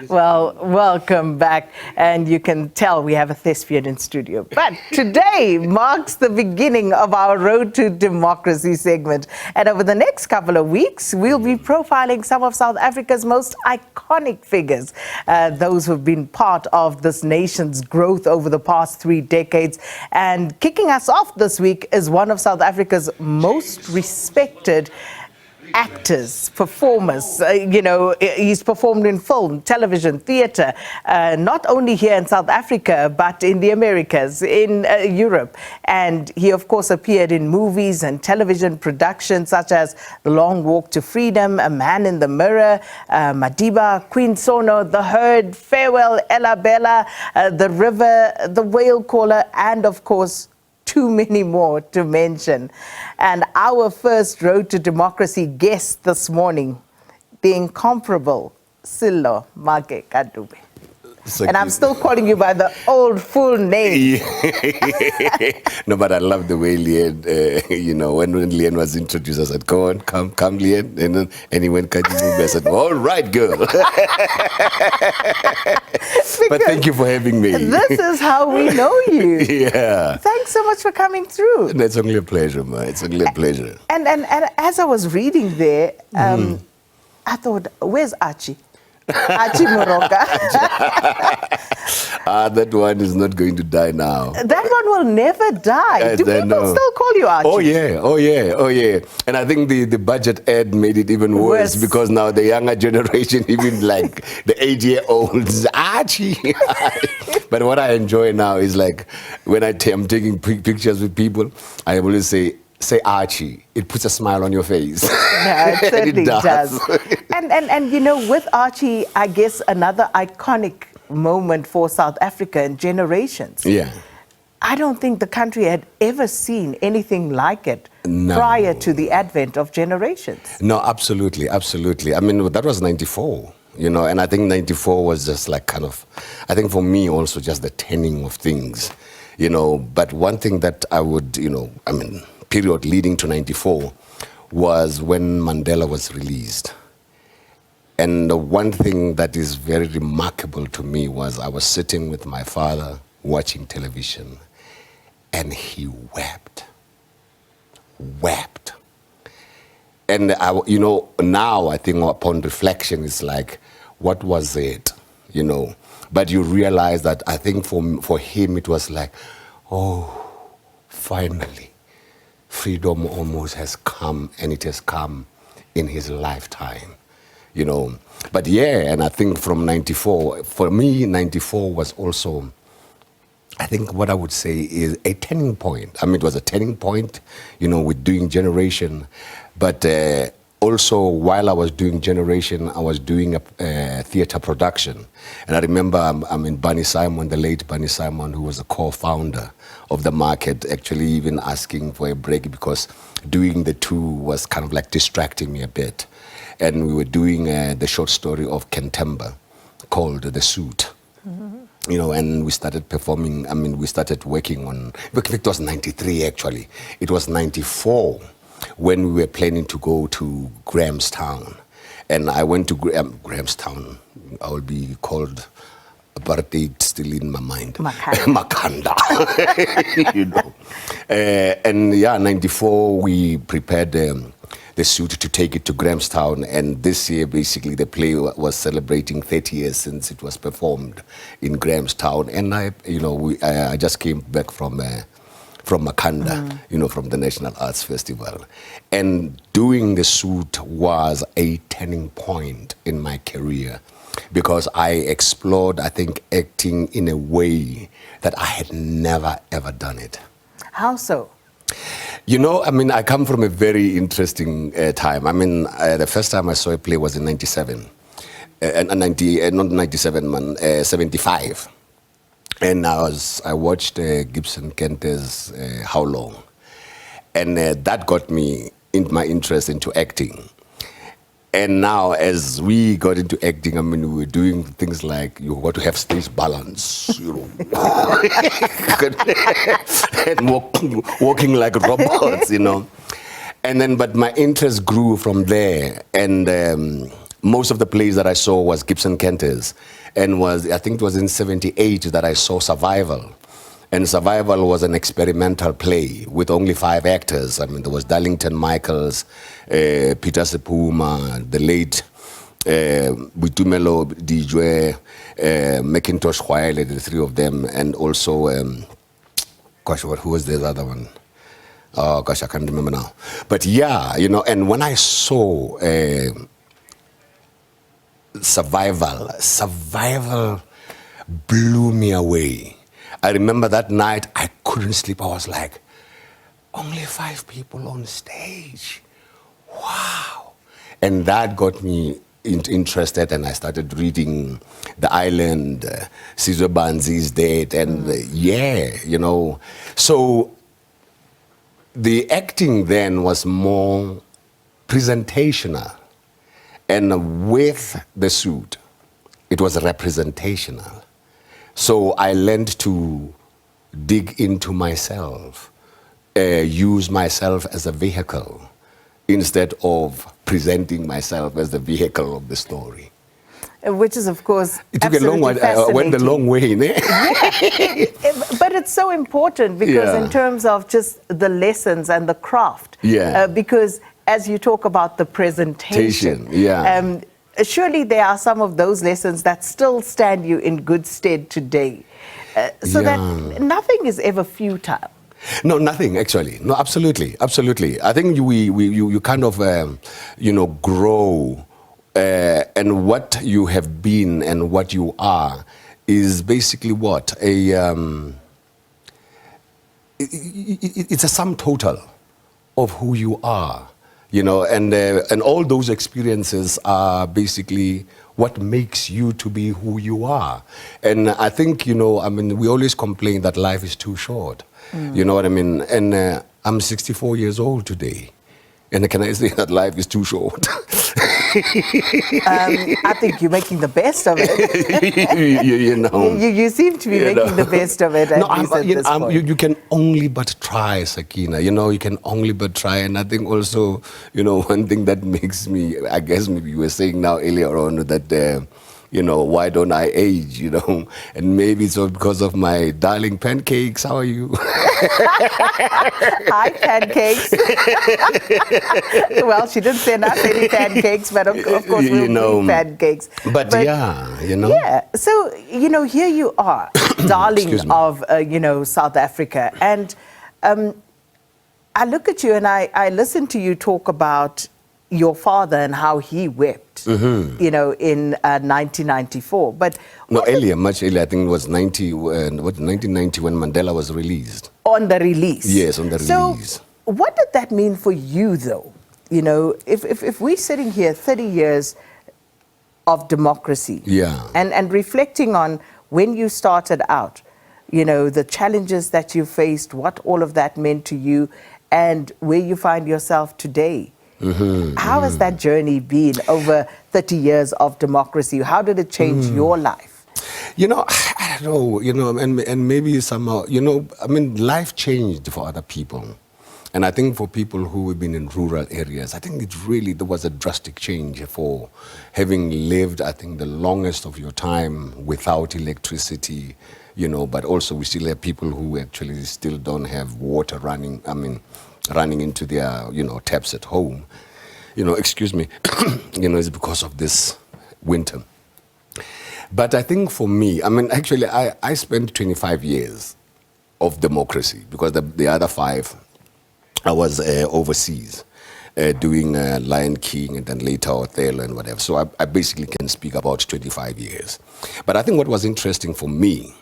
Well, welcome back. And you can tell we have a thespian in studio. But today marks the beginning of our Road to Democracy segment. And over the next couple of weeks, we'll be profiling some of South Africa's most iconic figures, those who've been part of this nation's growth over the past 3 decades. And kicking us off this week is one of South Africa's most respected actors, performers. He's performed in film, television, theatre, not only here in South Africa, but in the Americas, in Europe. And he, of course, appeared in movies and television productions such as The Long Walk to Freedom, A Man in the Mirror, Madiba, Queen Sono, The Herd, Farewell, Ella Bella, The River, The Whale Caller, and, of course, too many more to mention. And our first Road to Democracy guest this morning, the incomparable Sello Maake KaNcube. And I'm still calling you by the old full name. No, but I love the way Leanne, when Leanne was introduced, I said, go on, come, Leanne. And he went, KaNcube. I said, all right, girl. But thank you for having me. This is how we know you. Yeah. Thanks so much for coming through. It's only a pleasure, man. It's only a pleasure. And as I was reading there, I thought, where's Archie? Archie Moroka. That one is not going to die now. That one will never die. Do people still call you Archie? Oh yeah. And I think the budget ad made it even worse because now the younger generation, even like the 8-year-olds, Archie. But what I enjoy now is like when I'm taking pictures with people, I always say Archie. It puts a smile on your face. Yeah, it certainly does. And with Archie, I guess another iconic moment for South Africa in generations. Yeah. I don't think the country had ever seen anything like it prior to the advent of generations. No, absolutely. I mean, that was 94, and I think 94 was just like I think for me also just the turning of things, But one thing that I would, period leading to 94 was when Mandela was released. And the one thing that is very remarkable to me was I was sitting with my father watching television and he wept. And now I think upon reflection it's like, what was it, But you realize that I think for him it was like, oh, finally. Freedom almost has come, and it has come in his lifetime, But yeah, and I think from 94, for me, 94 was also, I think what I would say is a turning point. I mean, it was a turning point, with doing Generation. But also, while I was doing Generation, I was doing a theatre production. And I remember, Bunny Simon, the late Bunny Simon, who was a co-founder of the market, actually even asking for a break because doing the two was kind of like distracting me a bit. And we were doing the short story of Ken Temba called The Suit. Mm-hmm. And we started performing, we started working on, it was 93 actually. It was 94 when we were planning to go to Grahamstown. And I went to Grahamstown. I will be called apartheid still in my mind. Makanda. And yeah, 94 we prepared the suit to take it to Grahamstown, and this year basically the play was celebrating 30 years since it was performed in Grahamstown. And I just came back from Makanda, from the National Arts Festival. And doing the suit was a turning point in my career because I explored, I think, acting in a way that I had never, ever done it. How so? I come from a very interesting time. The first time I saw a play was in 97. 75. And I watched Gibson Kente's How Long? And that got me in my interest into acting. And now, as we got into acting, we were doing things like you got to have stage balance, and walking like robots, And then, but my interest grew from there. And most of the plays that I saw was Gibson Kenters, and I think it was in '78 that I saw Survival. And Survival was an experimental play with only 5 actors. I mean, there was Darlington Michaels, Peter Sepuma, the late Buitumelo Dijwe, Macintosh Khwaele, the 3 of them, and also, who was the other one? Oh gosh, I can't remember now. But yeah, you know, and when I saw Survival blew me away. I remember that night I couldn't sleep. I was like, only 5 people on stage. Wow. And that got me interested, and I started reading The Island, Sizwe Banzi's Dead, and yeah, you know. So the acting then was more presentational, and with the suit, it was representational. So I learned to dig into myself, use myself as a vehicle, instead of presenting myself as the vehicle of the story. Which is, of course, it took a long while. I went the long way. But it's so important because in terms of just the lessons and the craft, because as you talk about the presentation, surely there are some of those lessons that still stand you in good stead today, so that nothing is ever futile. No, nothing actually. No, absolutely, absolutely. I think you kind of you know, grow, and what you have been and what you are is basically what it's a sum total of who you are, you know, and all those experiences are basically what makes you to be who you are. And I think, you know, I mean, we always complain that life is too short. You know what I mean? And I'm 64 years old today. And can I say that life is too short? I think you're making the best of it. you know. You seem to be making the best of it, at least at this point. You can only but try, Sakina. You know, you can only but try. And I think also, you know, one thing that makes me, I guess maybe you were saying now earlier on that, you know, why don't I age, you know? And maybe it's all because of my darling pancakes. How are you? Hi, pancakes. Well, she didn't send us any pancakes, but of course we'll eat pancakes. But yeah, you know. Yeah, so, you know, here you are, darling of, you know, South Africa. And I look at you and I listen to you talk about your father and how he wept, you know, in 1994. But no, earlier, much earlier. I think it was 1990 when Mandela was released. On the release. Yes, on the release. So, what did that mean for you, though? You know, if we're sitting here 30 years of democracy, and reflecting on when you started out, you know, the challenges that you faced, what all of that meant to you, and where you find yourself today. How has that journey been over 30 years of democracy? How did it change your life? You know, I don't know, you know, and maybe somehow, you know, I mean, life changed for other people. And I think for people who have been in rural areas, I think there was a drastic change for having lived, I think, the longest of your time without electricity, you know, but also we still have people who actually still don't have water running, running into their, you know, taps at home. You know, excuse me, you know, it's because of this winter. But I think for me, I mean, actually, I spent 25 years of democracy because the other 5, I was overseas doing Lion King and then later Othello and whatever. So I basically can speak about 25 years. But I think what was interesting for me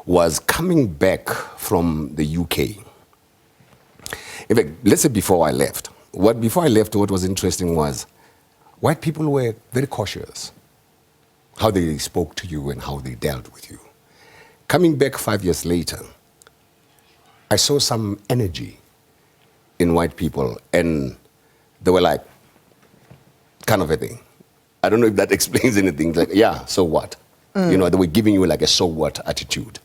was coming back from the UK. In fact, let's say before I left. What was interesting was white people were very cautious how they spoke to you and how they dealt with you. Coming back 5 years later, I saw some energy in white people, and they were like, kind of a thing. I don't know if that explains anything. Like, yeah, so what? You know, they were giving you like a so what attitude.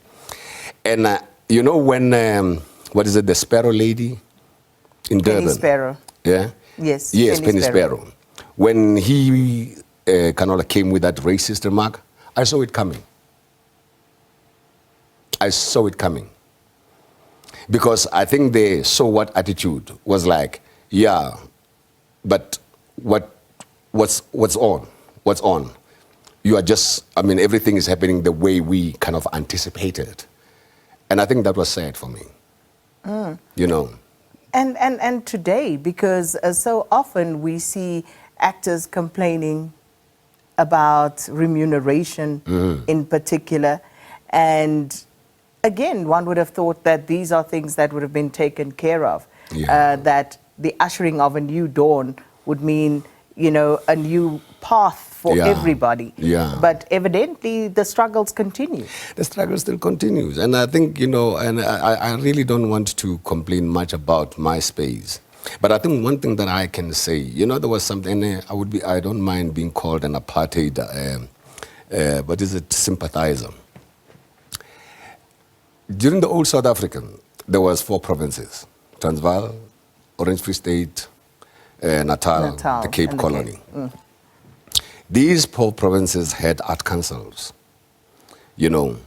And you know when, the Sparrow lady in Durban? Penny Sparrow. Yeah? Yes. Yes, Penny Sparrow. When he Canola came with that racist remark, I saw it coming. I saw it coming. Because I think the so what attitude was like, yeah, but what's on? What's on? You are just, I mean, everything is happening the way we kind of anticipated. And I think that was sad for me. You know. And today, because so often we see actors complaining about remuneration in particular, and again, one would have thought that these are things that would have been taken care of, that the ushering of a new dawn would mean, you know, a new path for everybody. But evidently the struggles continue. The struggle still continues. And I think, you know, and I really don't want to complain much about my space. But I think one thing that I can say, you know, there was something, I don't mind being called an apartheid, what is it, sympathizer. During the old South African, there was 4 provinces: Transvaal, Orange Free State, Natal, the Cape Colony. These 4 provinces had art councils, you know.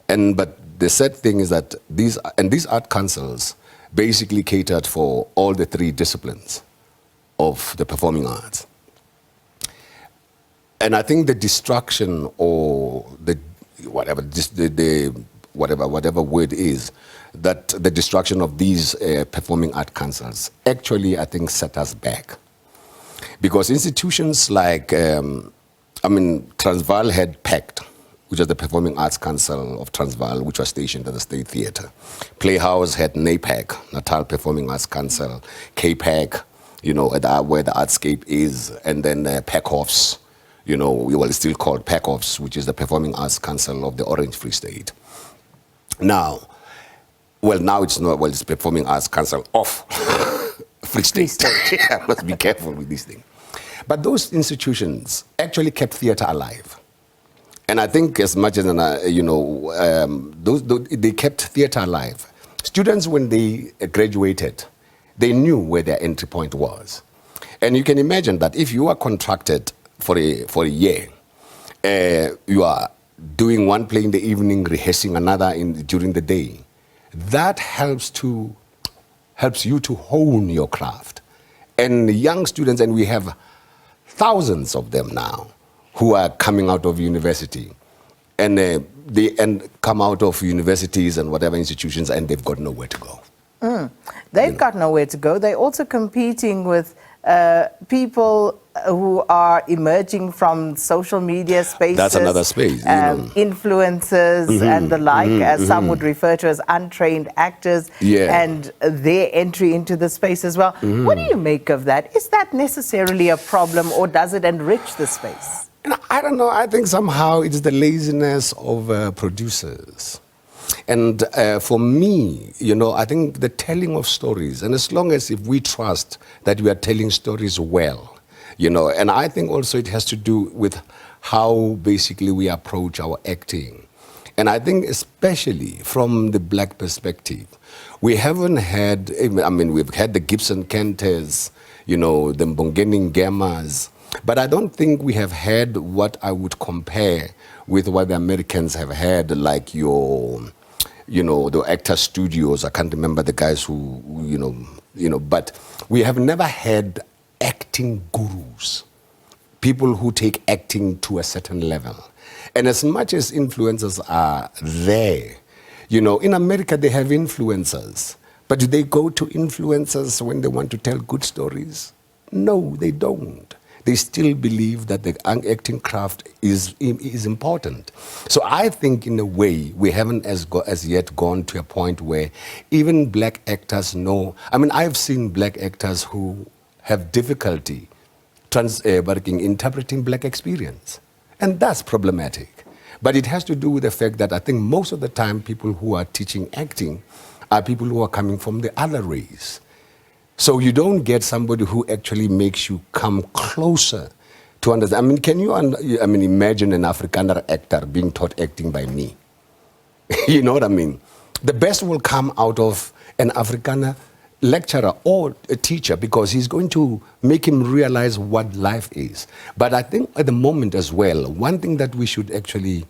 But the sad thing is that these art councils basically catered for all the 3 disciplines of the performing arts. And I think the destruction, or the whatever word is, that the destruction of these performing art councils actually, I think, set us back. Because institutions like, Transvaal had PACT, which was the Performing Arts Council of Transvaal, which was stationed at the State Theatre. Playhouse had NAPAC, Natal Performing Arts Council, KPAC, you know, where the Artscape is, and then PACOFS, you know, well, it's still called PACOFS, which is the Performing Arts Council of the Orange Free State. Now it's not, it's Performing Arts Council of Free State. I must be careful with this thing. But those institutions actually kept theatre alive. And I think as much as, they kept theatre alive. Students, when they graduated, they knew where their entry point was. And you can imagine that if you are contracted for a year, you are doing one play in the evening, rehearsing another during the day. That helps you to hone your craft. And young students, and we have thousands of them now, who are coming out of university, and they come out of universities and whatever institutions, and they've got nowhere to go. They've got nowhere to go. They're also competing with people who are emerging from social media spaces. That's another space. Influencers and the like, as some would refer to as untrained actors, and their entry into the space as well. What do you make of that? Is that necessarily a problem, or does it enrich the space? I don't know. I think somehow it is the laziness of producers. And for me, you know, I think the telling of stories, and as long as if we trust that we are telling stories well, you know, and I think also it has to do with how basically we approach our acting. And I think especially from the black perspective, we haven't had, we've had the Gibson Kenters, you know, the Mbongeni Ngemas, but I don't think we have had what I would compare with what the Americans have had, like the actor studios. I can't remember the guys who but we have never had acting gurus, people who take acting to a certain level. And as much as influencers are there, you know, in America they have influencers, but do they go to influencers when they want to tell good stories? No, they don't. They still believe that the acting craft is important. So I think in a way we haven't as yet gone to a point where even black actors know. I've seen black actors who have difficulty interpreting black experience. And that's problematic. But it has to do with the fact that I think most of the time people who are teaching acting are people who are coming from the other race. So you don't get somebody who actually makes you come closer to understand. Can you imagine an Afrikaner actor being taught acting by me? You know what I mean? The best will come out of an Afrikaner lecturer or a teacher, because he's going to make him realize what life is. But I think at the moment as well, one thing that we should actually,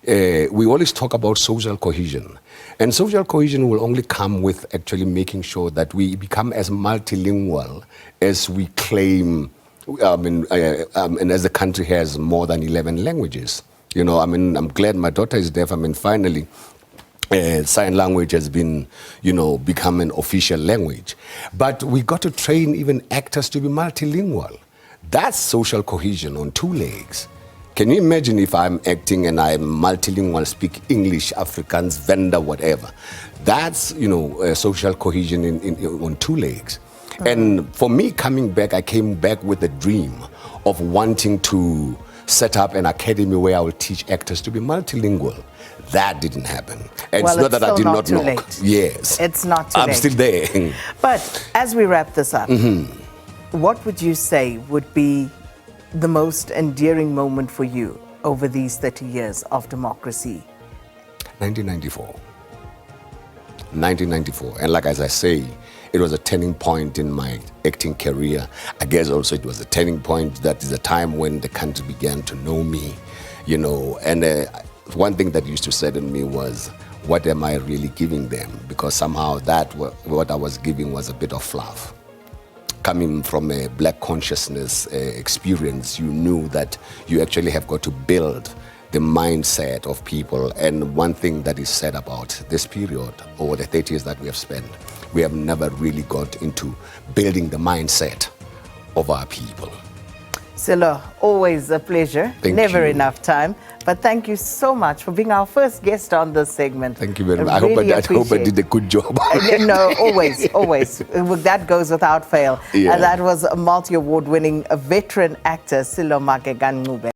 we always talk about social cohesion. And social cohesion will only come with actually making sure that we become as multilingual as we claim, and as the country has more than 11 languages. You know, I mean, I'm glad my daughter is deaf. I mean, finally, sign language has been, you know, become an official language. But we got to train even actors to be multilingual. That's social cohesion on two legs. Can you imagine if I'm acting and I'm multilingual, speak English, Afrikaans, Venda, whatever? That's, you know, social cohesion on two legs. Mm-hmm. And for me coming back, I came back with a dream of wanting to set up an academy where I will teach actors to be multilingual. That didn't happen. And well, it's not that I did not knock. Late. Yes. It's not too late. I'm still there. But as we wrap this up, what would you say would be the most endearing moment for you over these 30 years of democracy? 1994. 1994. And like as I say, it was a turning point in my acting career. I guess also it was a turning point. That is a time when the country began to know me, you know. And one thing that used to sadden me was, what am I really giving them? Because somehow that what I was giving was a bit of fluff. Coming from a black consciousness experience, you knew that you actually have got to build the mindset of people. And one thing that is said about this period, or the 30 years that we have spent, we have never really got into building the mindset of our people. Sello, always a pleasure. Never enough time. But thank you so much for being our first guest on this segment. Thank you very much. I hope I did a good job. No, always. That goes without fail. Yeah. And that was a multi-award winning veteran actor, Sello Maake KaNcube.